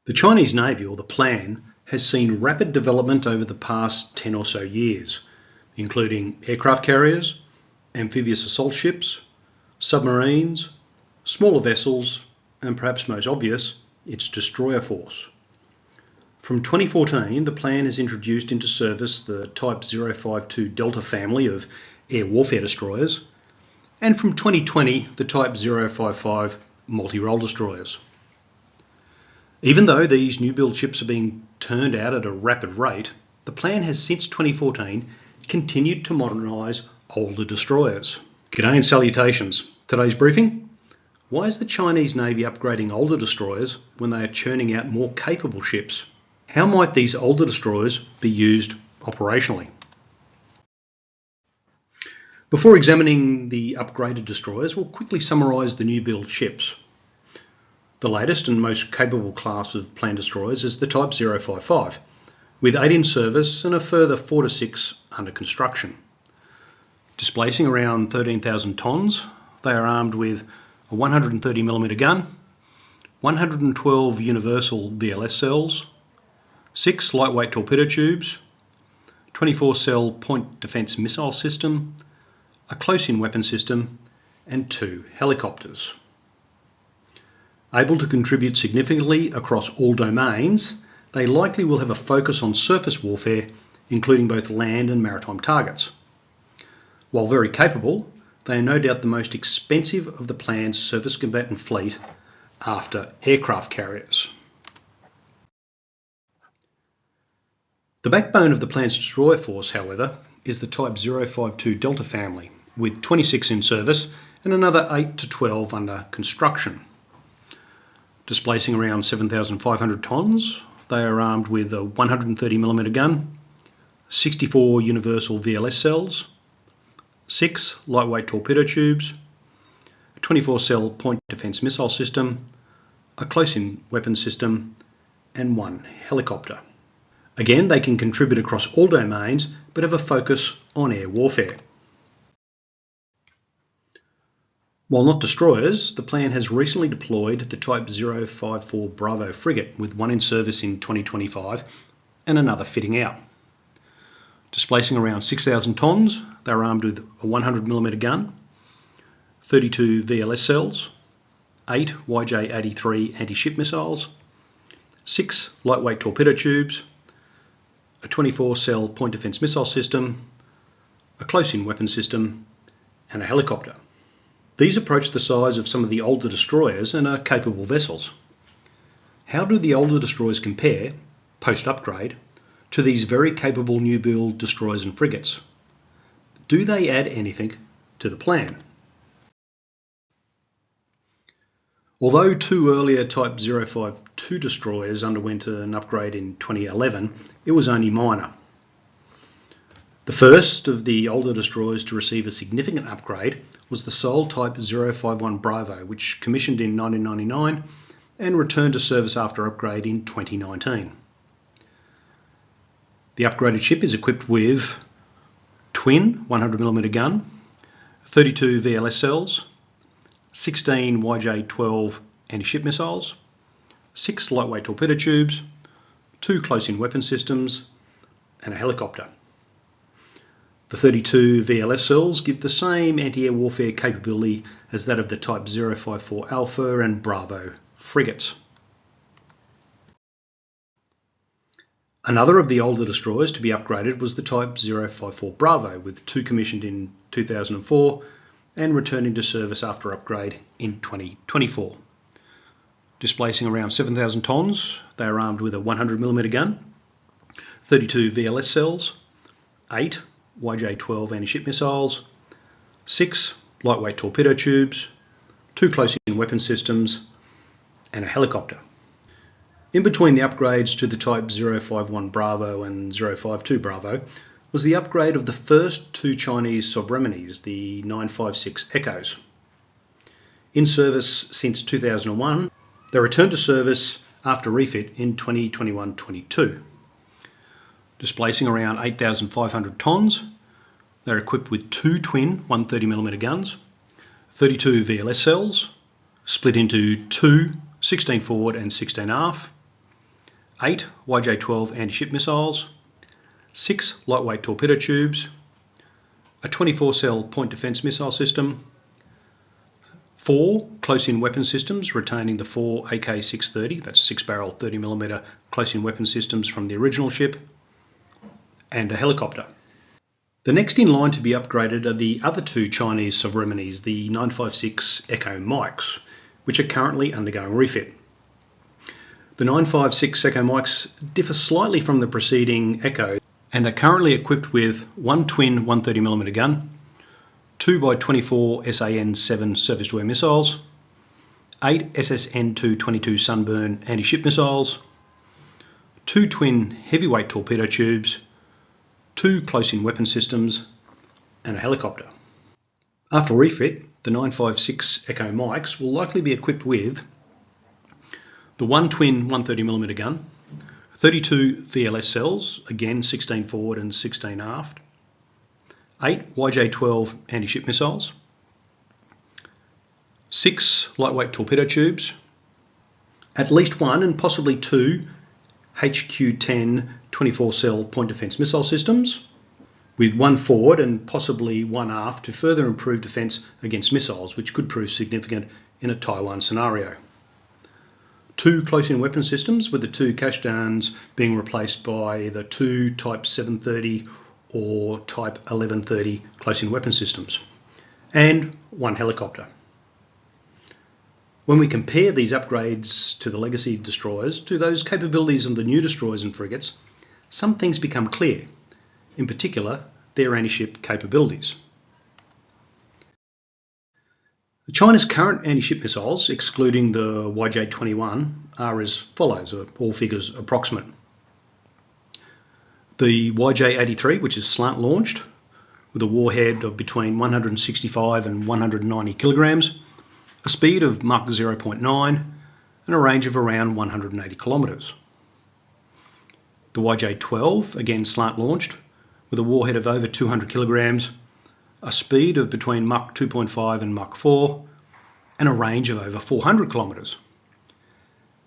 The Chinese Navy, or the plan, has seen rapid development over the past 10 or so years, including aircraft carriers, amphibious assault ships, submarines, smaller vessels, and perhaps most obvious, its destroyer force. From 2014, the plan has introduced into service the Type 052 Delta family of air warfare destroyers, and from 2020, the Type 055 multi-role destroyers. Even though these new build ships are being turned out at a rapid rate, the plan has since 2014 continued to modernise older destroyers. G'day and salutations. Today's briefing: why is the Chinese Navy upgrading older destroyers when they are churning out more capable ships? How might these older destroyers be used operationally? Before examining the upgraded destroyers, we'll quickly summarise the new build ships. The latest and most capable class of planned destroyers is the Type 055, with 8 in service and a further 4 to 6 under construction. Displacing around 13,000 tonnes, they are armed with a 130mm gun, 112 universal VLS cells, 6 lightweight torpedo tubes, 24-cell point defence missile system, a close-in weapon system, and 2 helicopters. Able to contribute significantly across all domains, they likely will have a focus on surface warfare, including both land and maritime targets. While very capable, they are no doubt the most expensive of the planned surface combatant fleet after aircraft carriers. The backbone of the planned destroyer force, however, is the Type 052 Delta family, with 26 in service and another 8 to 12 under construction. Displacing around 7,500 tonnes, they are armed with a 130mm gun, 64 universal VLS cells, 6 lightweight torpedo tubes, a 24-cell point defence missile system, a close-in weapon system, and 1 helicopter. Again, they can contribute across all domains, but have a focus on air warfare. While not destroyers, the plan has recently deployed the Type 054 Bravo frigate, with 1 in service in 2025 and another fitting out. Displacing around 6,000 tonnes, they are armed with a 100mm gun, 32 VLS cells, 8 YJ-83 anti-ship missiles, 6 lightweight torpedo tubes, a 24-cell point defence missile system, a close-in weapon system, and a helicopter. These approach the size of some of the older destroyers and are capable vessels. How do the older destroyers compare, post-upgrade, to these very capable new build destroyers and frigates? Do they add anything to the plan? Although 2 earlier Type 052 destroyers underwent an upgrade in 2011, it was only minor. The first of the older destroyers to receive a significant upgrade was the Seoul Type 051 Bravo, which commissioned in 1999 and returned to service after upgrade in 2019. The upgraded ship is equipped with twin 100mm gun, 32 VLS cells, 16 YJ-12 anti-ship missiles, 6 lightweight torpedo tubes, 2 close-in weapon systems, and a helicopter. The 32 VLS cells give the same anti-air warfare capability as that of the Type 054 Alpha and Bravo frigates. Another of the older destroyers to be upgraded was the Type 054 Bravo, with 2 commissioned in 2004 and returning to service after upgrade in 2024. Displacing around 7,000 tonnes, they are armed with a 100mm gun, 32 VLS cells, 8 YJ-12 anti-ship missiles, 6 lightweight torpedo tubes, 2 close-in weapon systems, and a helicopter. In between the upgrades to the Type 051 Bravo and 052 Bravo was the upgrade of the first 2 Chinese Sovremenies, the 956 Echoes. In service since 2001, they returned to service after refit in 2021-22. Displacing around 8,500 tonnes, they're equipped with 2 twin 130mm guns, 32 VLS cells, split into 2 16 forward and 16 aft, 8 YJ-12 anti-ship missiles, 6 lightweight torpedo tubes, a 24-cell point defence missile system, 4 close-in weapon systems retaining the 4 AK-630, that's 6-barrel 30mm close-in weapon systems from the original ship, and a helicopter. The next in line to be upgraded are the other 2 Chinese Sovremenies, the 956 Echo Mikes, which are currently undergoing refit. The 956 Echo Mikes differ slightly from the preceding Echo and are currently equipped with 1 twin 130mm gun, 2x24 SAN-7 surface-to-air missiles, 8 SSN-222 Sunburn anti-ship missiles, 2 twin heavyweight torpedo tubes, 2 close-in weapon systems, and a helicopter. After refit, the 956 Echo Mikes will likely be equipped with the 1 twin 130mm gun, 32 VLS cells, again 16 forward and 16 aft, 8 YJ-12 anti-ship missiles, 6 lightweight torpedo tubes, at least 1 and possibly 2 HQ-10 24-cell point defence missile systems, with 1 forward and possibly 1 aft to further improve defence against missiles, which could prove significant in a Taiwan scenario. 2 close-in weapon systems, with the 2 Kashdans being replaced by the 2 Type 730 or Type 1130 close-in weapon systems, and 1 helicopter. When we compare these upgrades to the legacy destroyers to those capabilities of the new destroyers and frigates, some things become clear, in particular their anti-ship capabilities. China's current anti-ship missiles, excluding the YJ-21, are as follows, all figures approximate. The YJ-83, which is slant-launched, with a warhead of between 165 and 190 kilograms, a speed of Mach 0.9, and a range of around 180 kilometres. The YJ-12, again slant-launched, with a warhead of over 200 kilograms, a speed of between Mach 2.5 and Mach 4, and a range of over 400 kilometres.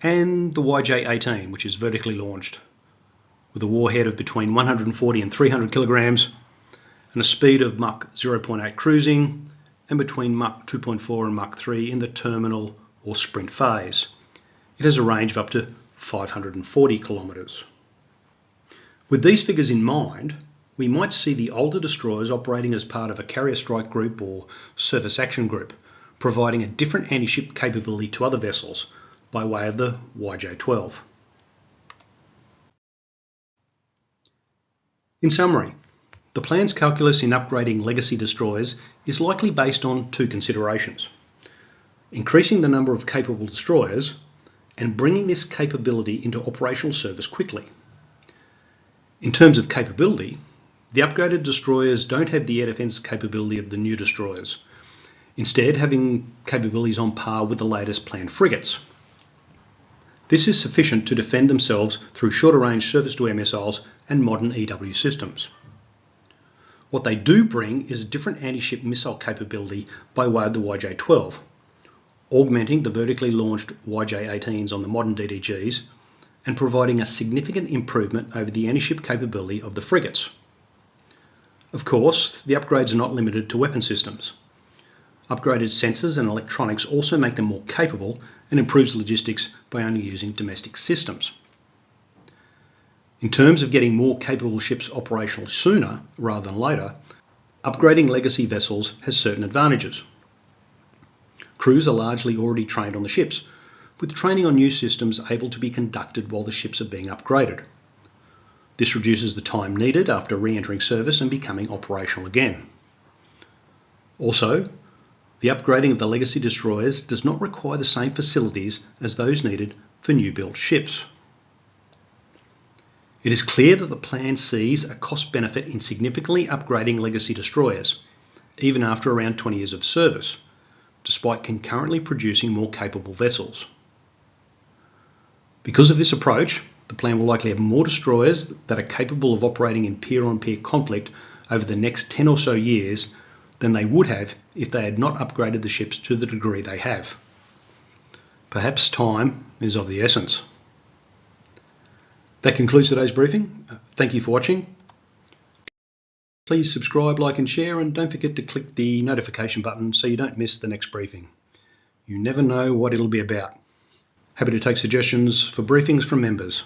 And the YJ-18, which is vertically launched, with a warhead of between 140 and 300 kilograms, and a speed of Mach 0.8 cruising, and between Mach 2.4 and Mach 3 in the terminal or sprint phase. It has a range of up to 540 kilometres. With these figures in mind, we might see the older destroyers operating as part of a carrier strike group or surface action group, providing a different anti-ship capability to other vessels by way of the YJ-12. In summary, the plan's calculus in upgrading legacy destroyers is likely based on 2 considerations: increasing the number of capable destroyers and bringing this capability into operational service quickly. In terms of capability, the upgraded destroyers don't have the air defence capability of the new destroyers, instead having capabilities on par with the latest planned frigates. This is sufficient to defend themselves through shorter range surface-to-air missiles and modern EW systems. What they do bring is a different anti-ship missile capability by way of the YJ-12, augmenting the vertically launched YJ-18s on the modern DDGs and providing a significant improvement over the anti-ship capability of the frigates. Of course, the upgrades are not limited to weapon systems. Upgraded sensors and electronics also make them more capable and improves logistics by only using domestic systems. In terms of getting more capable ships operational sooner rather than later, upgrading legacy vessels has certain advantages. Crews are largely already trained on the ships, with training on new systems able to be conducted while the ships are being upgraded. This reduces the time needed after re-entering service and becoming operational again. Also, the upgrading of the legacy destroyers does not require the same facilities as those needed for new-built ships. It is clear that the plan sees a cost benefit in significantly upgrading legacy destroyers, even after around 20 years of service, despite concurrently producing more capable vessels. Because of this approach, the plan will likely have more destroyers that are capable of operating in peer-on-peer conflict over the next 10 or so years than they would have if they had not upgraded the ships to the degree they have. Perhaps time is of the essence. That concludes today's briefing. Thank you for watching. Please subscribe, like and share, and don't forget to click the notification button so you don't miss the next briefing. You never know what it'll be about. Happy to take suggestions for briefings from members.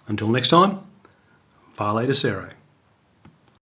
Until next time, Vale de Cero.